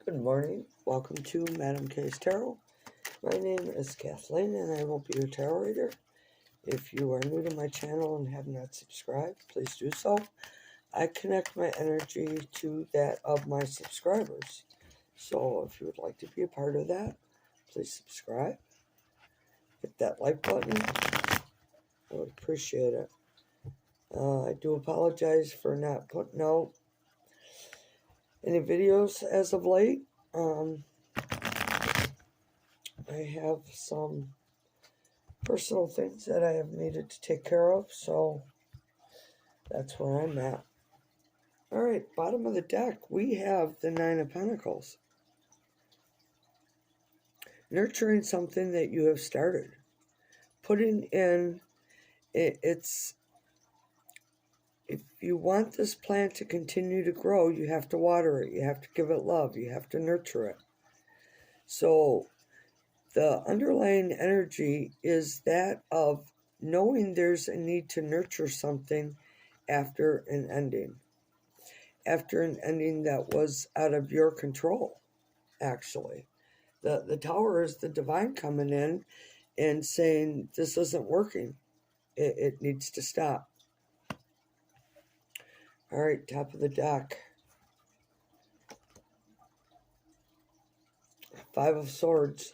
Good morning. Welcome to Madam K's Tarot. My name is Kathleen and I will be your tarot reader. If you are new to my channel and have not subscribed, please do so. I connect my energy to that of my subscribers. So if you would like to be a part of that, please subscribe. Hit that like button. I would appreciate it. I do apologize for not putting out any videos as of late. I have some personal things that I have needed to take care of, so that's where I'm at. All right, bottom of the deck, we have the Nine of Pentacles. Nurturing something that you have started. Putting in, it's, if you want this plant to continue to grow, you have to water it, you have to give it love, you have to nurture it. So the underlying energy is that of knowing there's a need to nurture something after an ending. After an ending that was out of your control, actually. The Tower is the divine coming in and saying, this isn't working. It needs to stop. All right, top of the deck. Five of Swords.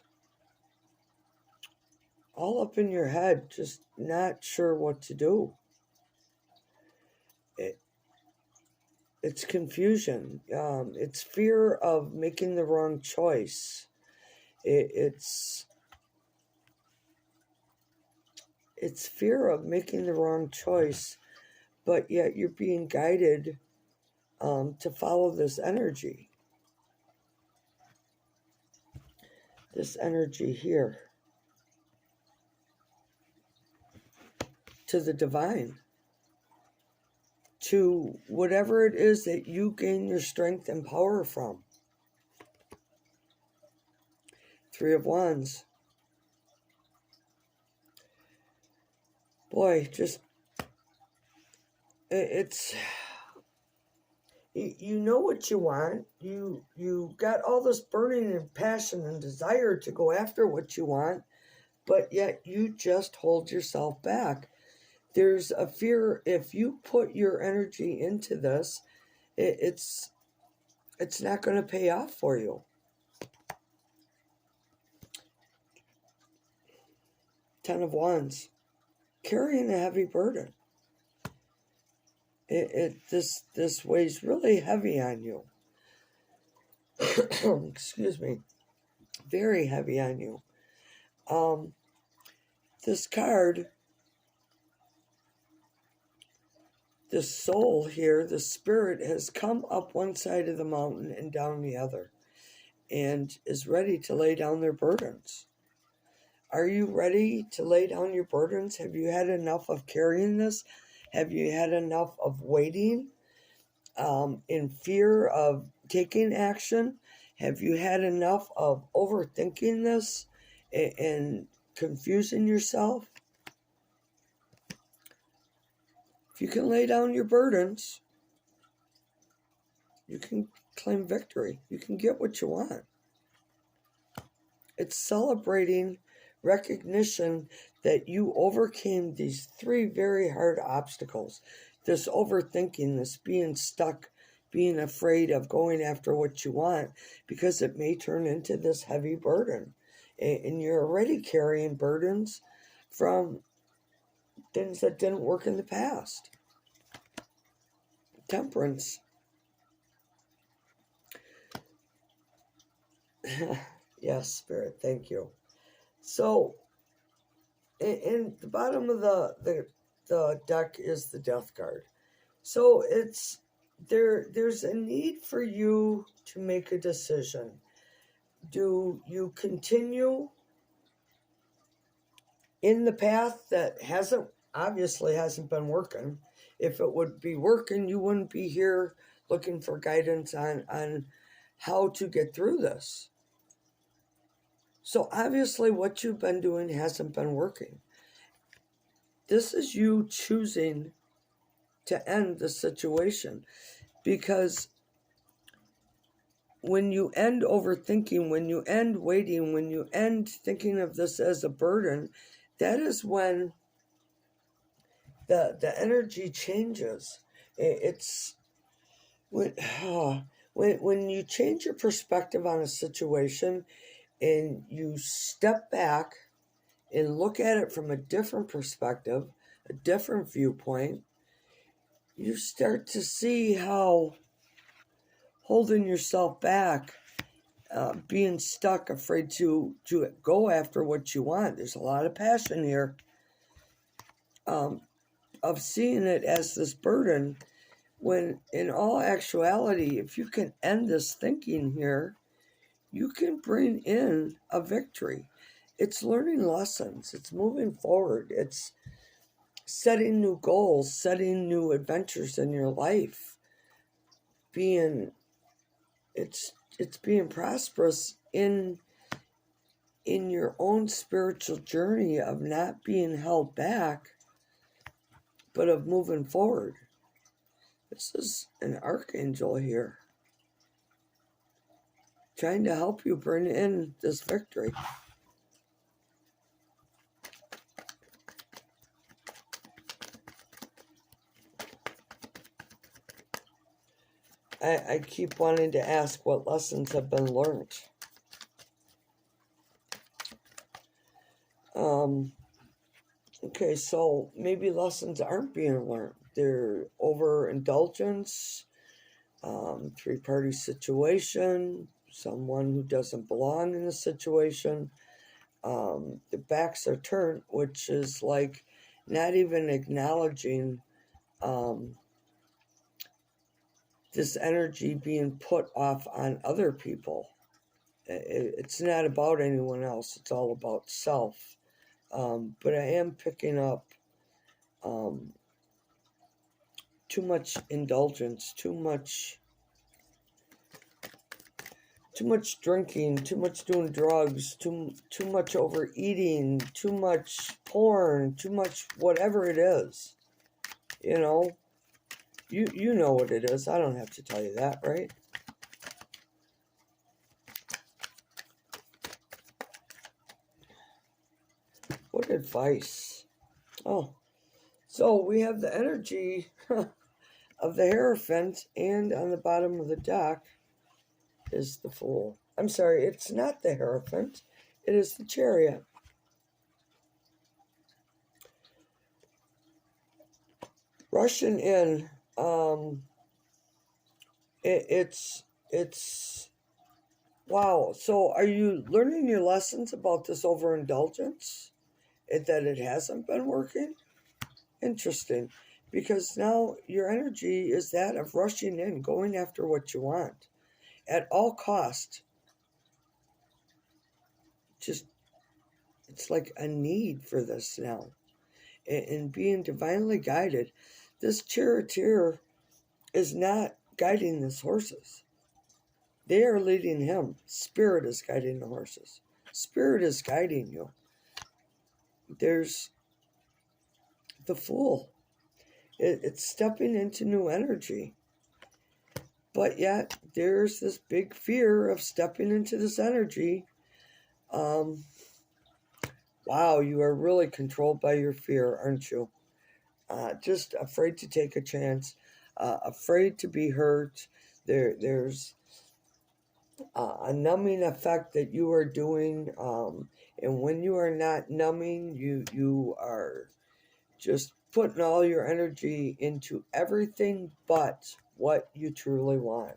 All up in your head, just not sure what to do. It's confusion. It's fear of making the wrong choice. It's fear of making the wrong choice, but yet you're being guided to follow this energy. This energy here. To the divine. To whatever it is that you gain your strength and power from. Three of Wands. Boy, just, it's, you know what you want. You got all this burning and passion and desire to go after what you want, but yet you just hold yourself back. There's a fear, if you put your energy into this, it's not going to pay off for you. Ten of Wands. Carrying a heavy burden. This weighs really heavy on you. Excuse me. Very heavy on you. This card, the soul here, the spirit, has come up one side of the mountain and down the other, and is ready to lay down their burdens. Are you ready to lay down your burdens? Have you had enough of carrying this? Have you had enough of waiting in fear of taking action? Have you had enough of overthinking this and confusing yourself? If you can lay down your burdens, you can claim victory. You can get what you want. It's celebrating recognition that you overcame these three very hard obstacles. This overthinking, this being stuck, being afraid of going after what you want, because it may turn into this heavy burden. And you're already carrying burdens from things that didn't work in the past. Temperance. Yes, Spirit, thank you. So, in the bottom of the deck is the Death card. So it's there's a need for you to make a decision. Do you continue in the path that obviously hasn't been working? If it would be working, you wouldn't be here looking for guidance on how to get through this. So obviously what you've been doing hasn't been working. This is you choosing to end the situation, because when you end overthinking, when you end waiting, when you end thinking of this as a burden, that is when the energy changes. It's when when you change your perspective on a situation and you step back and look at it from a different perspective, a different viewpoint, you start to see how holding yourself back, being stuck, afraid to go after what you want. There's a lot of passion here, of seeing it as this burden, when in all actuality, if you can end this thinking here, you can bring in a victory. It's learning lessons. It's moving forward. It's setting new goals, setting new adventures in your life. It's being prosperous in your own spiritual journey of not being held back, but of moving forward. This is an archangel here, trying to help you bring in this victory. I keep wanting to ask what lessons have been learned. Okay, so maybe lessons aren't being learned. They're overindulgence, three-party situation, someone who doesn't belong in the situation. The backs are turned, which is like not even acknowledging this energy being put off on other people. It's not about anyone else. It's all about self. But I am picking up too much indulgence, too much drinking, too much doing drugs, too much overeating, too much porn, too much whatever it is. You know, you know what it is. I don't have to tell you that, right? What advice? Oh, so we have the energy of the Hierophant, and on the bottom of the deck is the Fool. I'm sorry, it's not the Hierophant. It is the Chariot. Rushing in. It's wow. So are you learning your lessons about this overindulgence? That it hasn't been working? Interesting. Because now your energy is that of rushing in, going after what you want at all cost. Just, it's like a need for this now. And being divinely guided. This charioteer is not guiding these horses. They are leading him. Spirit is guiding the horses. Spirit is guiding you. There's the Fool. It's stepping into new energy. But yet, there's this big fear of stepping into this energy. Wow, you are really controlled by your fear, aren't you? Just afraid to take a chance, afraid to be hurt. There's a numbing effect that you are doing, and when you are not numbing, you are just putting all your energy into everything but what you truly want.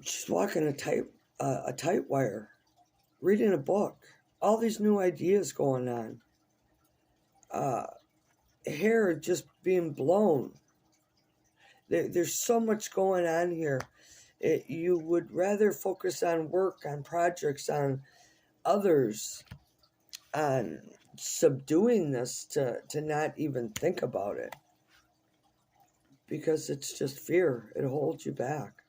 Just walking a tight wire, reading a book, all these new ideas going on, hair just being blown. There's so much going on here. You would rather focus on work, on projects, on others, on subduing this to not even think about it. Because it's just fear. It holds you back.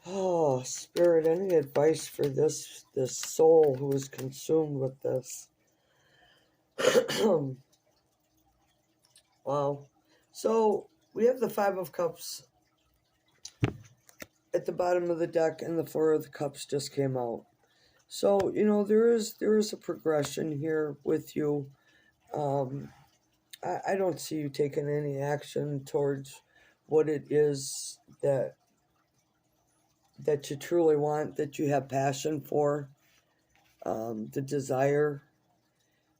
Oh, Spirit, any advice for this soul who is consumed with this? Wow. So we have the Five of Cups at the bottom of the deck, and the Four of the Cups just came out. So, there is a progression here with you. Um, I don't see you taking any action towards what it is that you truly want, that you have passion for, the desire,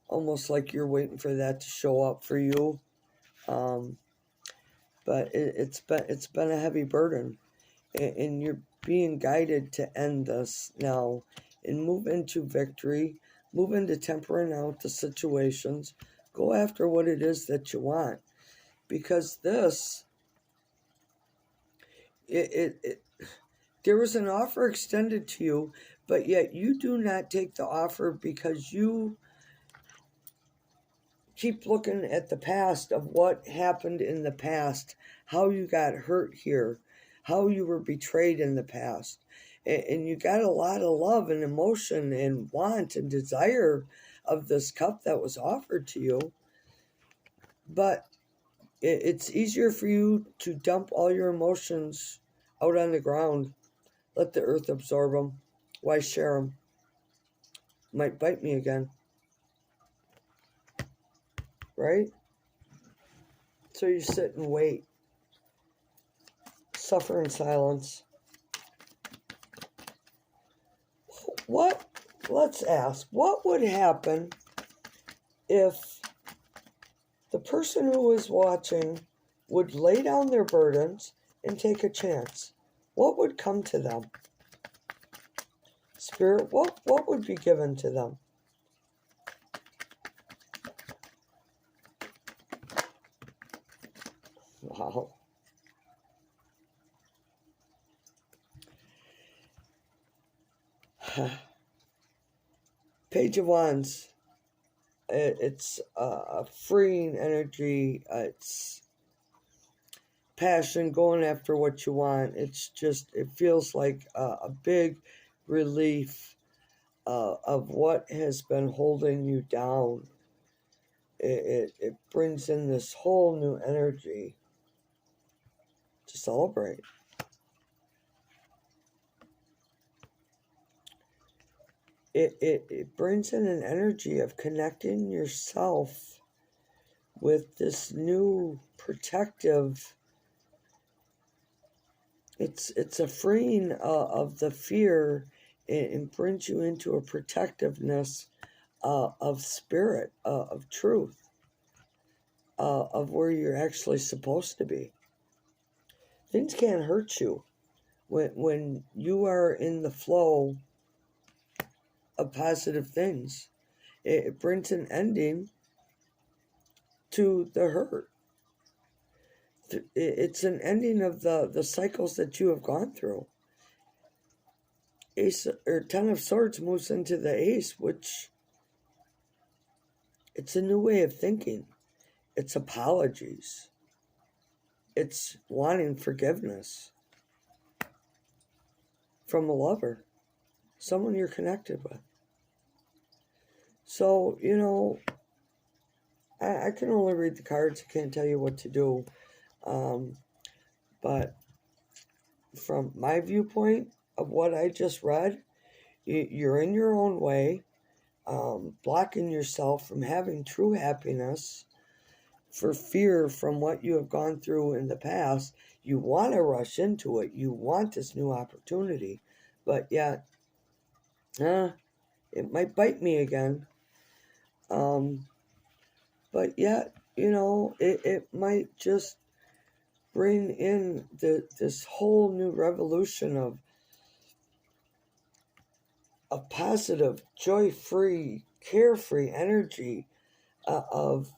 almost like you're waiting for that to show up for you. Um, but it's been a heavy burden, and you're being guided to end this now and move into victory, move into tempering out the situations, go after what it is that you want, because this it there was an offer extended to you, but yet you do not take the offer because you keep looking at the past of what happened in the past, how you got hurt here, how you were betrayed in the past. And you got a lot of love and emotion and want and desire of this cup that was offered to you. But it's easier for you to dump all your emotions out on the ground, let the earth absorb them. Why share them? Might bite me again. Right? So you sit and wait, suffer in silence. Let's ask, what would happen if the person who is watching would lay down their burdens and take a chance? What would come to them? Spirit, what would be given to them? Wow. Page of Wands. It's a freeing energy. It's passion, going after what you want. It feels like a big relief of what has been holding you down. It brings in this whole new energy to celebrate. It brings in an energy of connecting yourself with this new protective. It's a freeing of the fear, and brings you into a protectiveness of spirit, of truth, of where you're actually supposed to be. Things can't hurt you when you are in the flow of positive things. It brings an ending to the hurt. It's an ending of the cycles that you have gone through. Ace or Ten of Swords moves into the Ace, which it's a new way of thinking. It's apologies. It's wanting forgiveness from a lover, someone you're connected with. So, I can only read the cards. I can't tell you what to do. But from my viewpoint of what I just read, you're in your own way, blocking yourself from having true happiness for fear from what you have gone through in the past. You want to rush into it. You want this new opportunity, but yet, it might bite me again. But yet, it might just bring in this whole new revolution of a positive, joy-free, carefree energy of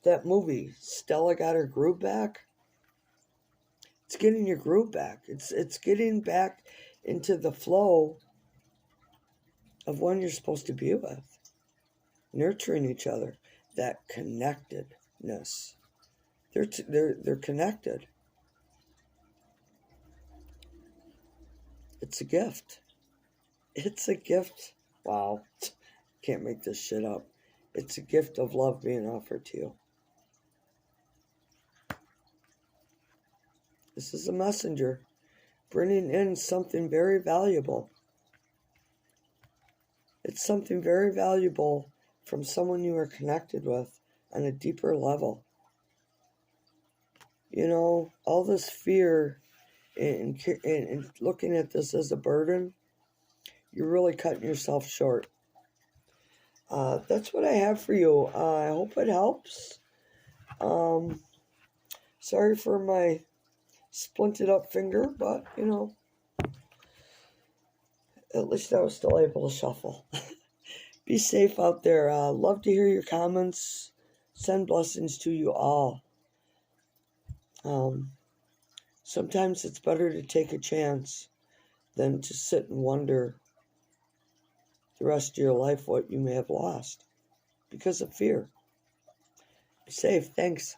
that movie, Stella Got Her Groove Back. It's getting your groove back. It's getting back into the flow of one you're supposed to be with, nurturing each other, that connectedness. They're connected. It's a gift. It's a gift. Wow. Can't make this shit up. It's a gift of love being offered to you. This is a messenger bringing in something very valuable. It's something very valuable from someone you are connected with on a deeper level. You know, all this fear and looking at this as a burden, you're really cutting yourself short. That's what I have for you. I hope it helps. Sorry for my splinted up finger, but you know, at least I was still able to shuffle. Be safe out there. Love to hear your comments. Send blessings to you all. Sometimes it's better to take a chance than to sit and wonder the rest of your life what you may have lost because of fear. Be safe. Thanks.